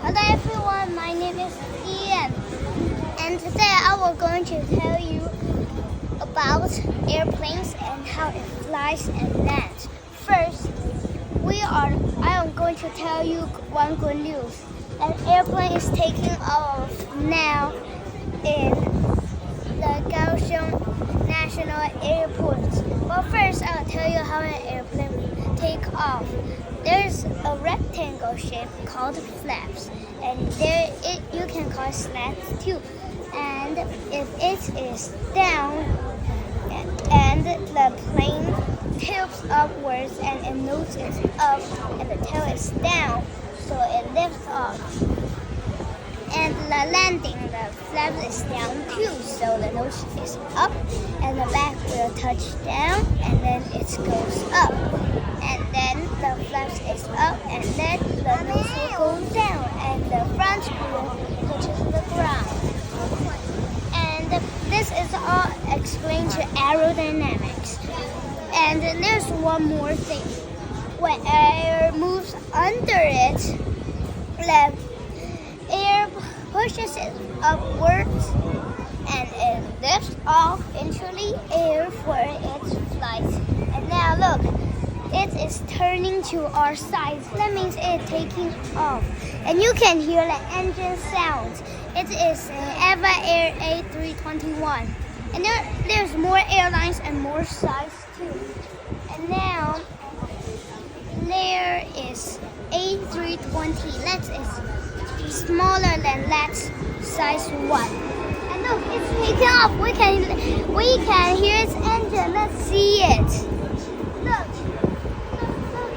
Hello everyone, my name is Ian, and today I will going to tell you about airplanes and how it flies and lands. First, I am going to tell you one good news. An airplane is taking off now in the Kaohsiung National Airport. But first, I'll tell you how an airplane takes off. There's a rectangle shape called flaps, and you can call slats too. And if it is down and the plane tilts upwards and the nose is up and the tail is down, so it lifts off. And the landing, the flap is down too, so the nose is up and the back will touch down and then it goes up. And then the flaps is up and then the nose will go down and the front will touch the ground. And this is all explained to aerodynamics. And there's one more thing. When air moves under it, the air pushes it upwards and it lifts off into the air for its flight. And now look, it is turning to our side. That means it's taking off. And you can hear the engine sounds. It is an Eva Air A321. And there's more airlines and more size too. And now there is A320. That is smaller than that size 1. And look, it's taking off. We can hear its engine. Let's see it. Look,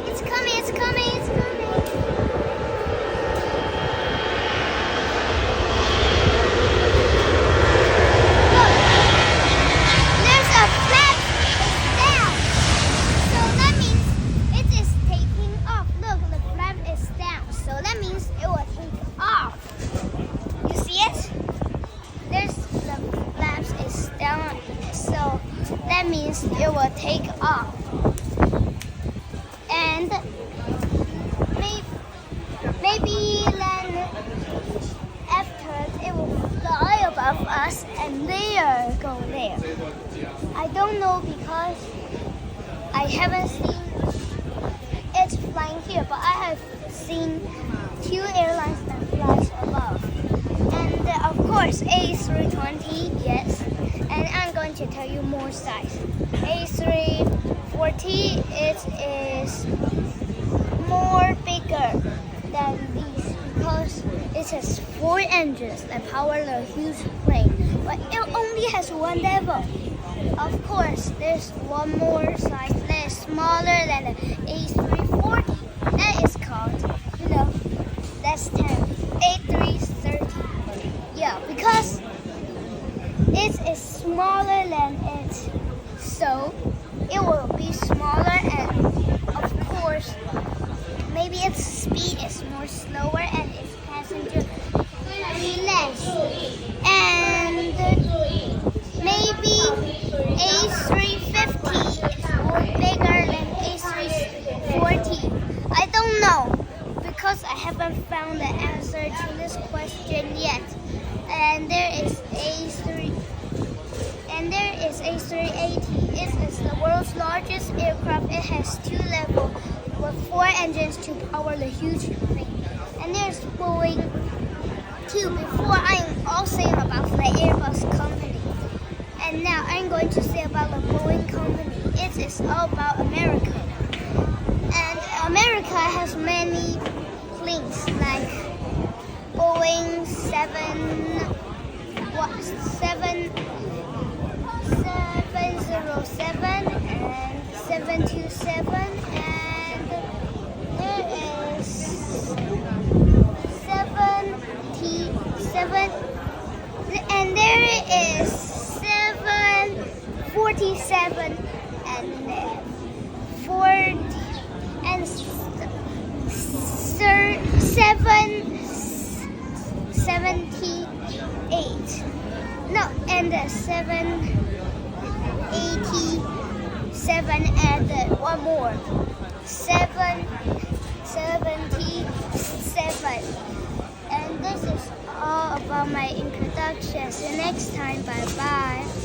it's coming, it's coming, it's coming. Look, there's a flap down. So that means it is taking off. Look, the flap is down. So that means it will take off. You see it? The flaps is down. So that means it will take off. And maybe then after it will fly above us and there go there. I don't know because I haven't seen it flying here, but I have seen 2 airlines that flies above. And of course A320, yes. And I'm going to tell you more size. A340, it is more bigger than these because it has 4 engines that power the huge plane. But it only has 1 level. Of course, there's one more size that is smaller than the A340. That is called, that's 10. A330. Yeah, because it is smaller than it, so it will be smaller, and of course maybe its speed is more slower and its passenger be less. And maybe A350 is more bigger than A340. I don't know because I haven't found the answer to this question yet. And there is A380. It is the world's largest aircraft. It has 2 levels with 4 engines to power the huge plane. And there's Boeing too. Before I'm all saying about the Airbus company. And now I'm going to say about the Boeing company. It is all about America. And America has many planes like Boeing 707 and 727, and there is 77, and there is 747 and 40 and 778. No, and 787 and one more. 777. all my introductions. See you next time. Bye bye.